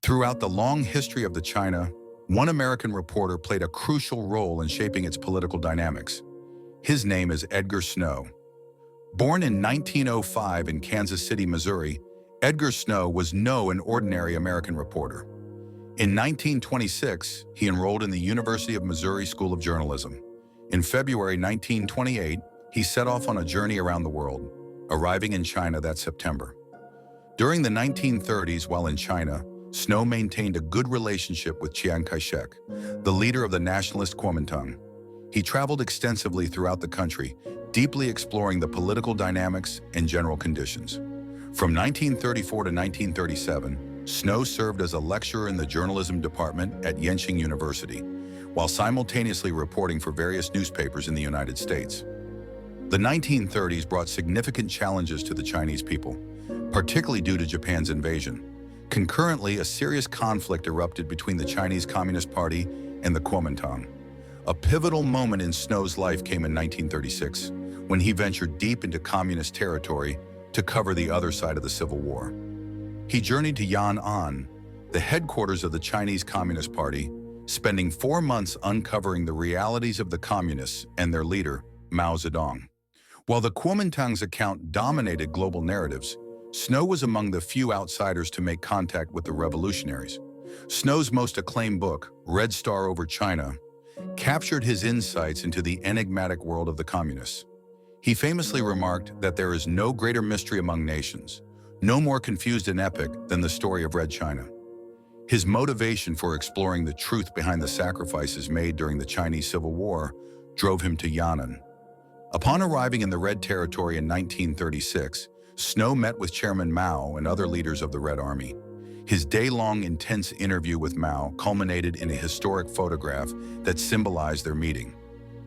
Throughout the long history of the China, one American reporter played a crucial role in shaping its political dynamics. His name is Edgar Snow. Born in 1905 in Kansas City, Missouri, Edgar Snow was no ordinary American reporter. In 1926, he enrolled in the University of Missouri School of Journalism. In February 1928, he set off on a journey around the world, arriving in China that September. During the 1930s, while in China, Snow maintained a good relationship with Chiang Kai-shek, the leader of the nationalist Kuomintang. He traveled extensively throughout the country, deeply exploring the political dynamics and general conditions. From 1934 to 1937, Snow served as a lecturer in the journalism department at Yenching University, while simultaneously reporting for various newspapers in the United States. The 1930s brought significant challenges to the Chinese people, particularly due to Japan's invasion. Concurrently, a serious conflict erupted between the Chinese Communist Party and the Kuomintang. A pivotal moment in Snow's life came in 1936, when he ventured deep into communist territory to cover the other side of the Civil War. He journeyed to Yan'an, the headquarters of the Chinese Communist Party, spending 4 months uncovering the realities of the communists and their leader, Mao Zedong. While the Kuomintang's account dominated global narratives, Snow was among the few outsiders to make contact with the revolutionaries. Snow's most acclaimed book, Red Star Over China, captured his insights into the enigmatic world of the communists. He famously remarked that there is no greater mystery among nations, no more confused and epic than the story of Red China. His motivation for exploring the truth behind the sacrifices made during the Chinese Civil War drove him to Yan'an. Upon arriving in the Red Territory in 1936, Snow met with Chairman Mao and other leaders of the Red Army. His day-long intense interview with Mao culminated in a historic photograph that symbolized their meeting.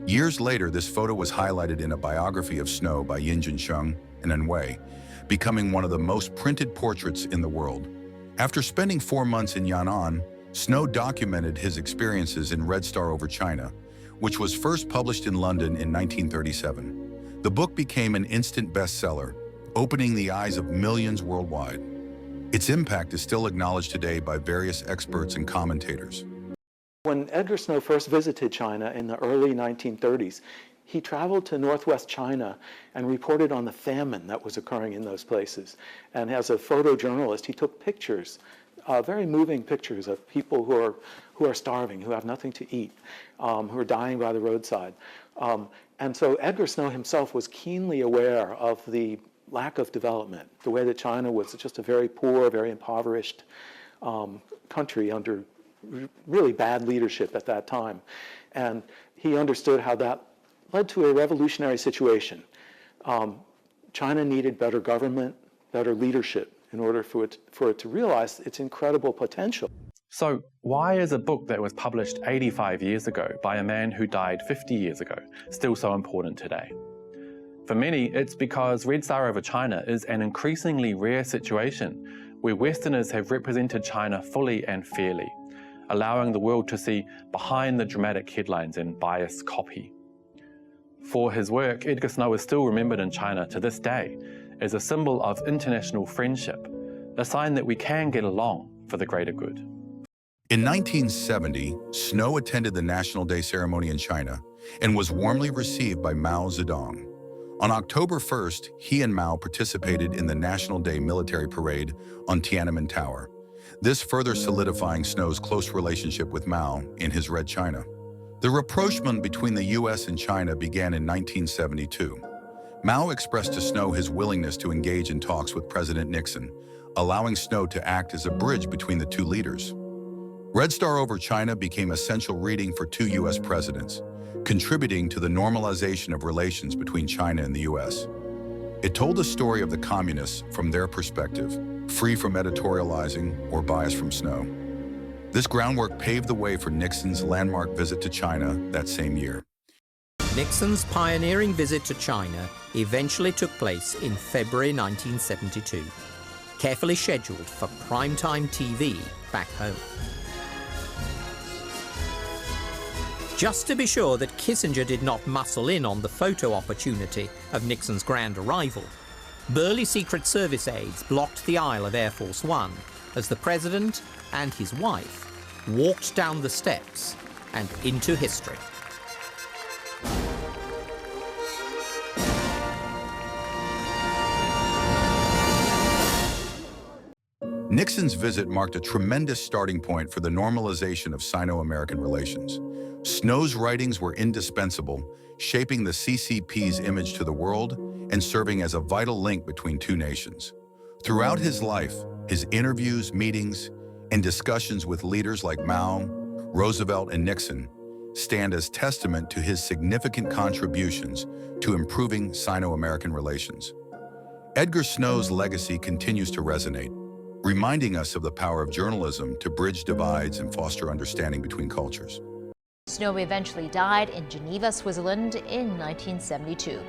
Years later, this photo was highlighted in a biography of Snow by Yin Jinsheng and An Wei, becoming one of the most printed portraits in the world. After spending 4 months in Yan'an, Snow documented his experiences in Red Star Over China, which was first published in London in 1937. The book became an instant bestseller, opening the eyes of millions worldwide. Its impact is still acknowledged today by various experts and commentators. When Edgar Snow first visited China in the early 1930s, he traveled to northwest China and reported on the famine that was occurring in those places. And as a photojournalist, he took pictures, very moving pictures of people who are starving, who have nothing to eat, who are dying by the roadside. And so Edgar Snow himself was keenly aware of the lack of development, the way that China was just a very poor, very impoverished country under really bad leadership at that time. And he understood how that led to a revolutionary situation. China needed better government, better leadership in order for it to realize its incredible potential. So why is a book that was published 85 years ago by a man who died 50 years ago still so important today? For many, it's because Red Star Over China is an increasingly rare situation where Westerners have represented China fully and fairly, allowing the world to see behind the dramatic headlines and biased copy. For his work, Edgar Snow is still remembered in China to this day as a symbol of international friendship, a sign that we can get along for the greater good. In 1970, Snow attended the National Day ceremony in China and was warmly received by Mao Zedong. On October 1st, he and Mao participated in the National Day military parade on Tiananmen Tower, this further solidifying Snow's close relationship with Mao in his Red China. The rapprochement between the US and China began in 1972. Mao expressed to Snow his willingness to engage in talks with President Nixon, allowing Snow to act as a bridge between the two leaders. Red Star Over China became essential reading for two US presidents, contributing to the normalization of relations between China and the US. It told the story of the communists from their perspective, free from editorializing or bias from Snow. This groundwork paved the way for Nixon's landmark visit to China that same year. Nixon's pioneering visit to China eventually took place in February 1972, carefully scheduled for primetime TV back home. Just to be sure that Kissinger did not muscle in on the photo opportunity of Nixon's grand arrival, burly Secret Service aides blocked the aisle of Air Force One as the president and his wife walked down the steps and into history. Nixon's visit marked a tremendous starting point for the normalization of Sino-American relations. Snow's writings were indispensable, shaping the CCP's image to the world and serving as a vital link between two nations. Throughout his life, his interviews, meetings, and discussions with leaders like Mao, Roosevelt, and Nixon stand as testament to his significant contributions to improving Sino-American relations. Edgar Snow's legacy continues to resonate, reminding us of the power of journalism to bridge divides and foster understanding between cultures. Snow eventually died in Geneva, Switzerland in 1972.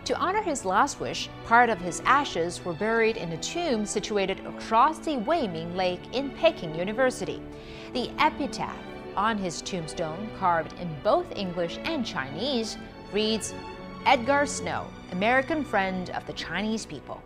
To honor his last wish, part of his ashes were buried in a tomb situated across the Weiming Lake in Peking University. The epitaph on his tombstone, carved in both English and Chinese, reads, "Edgar Snow, American friend of the Chinese people."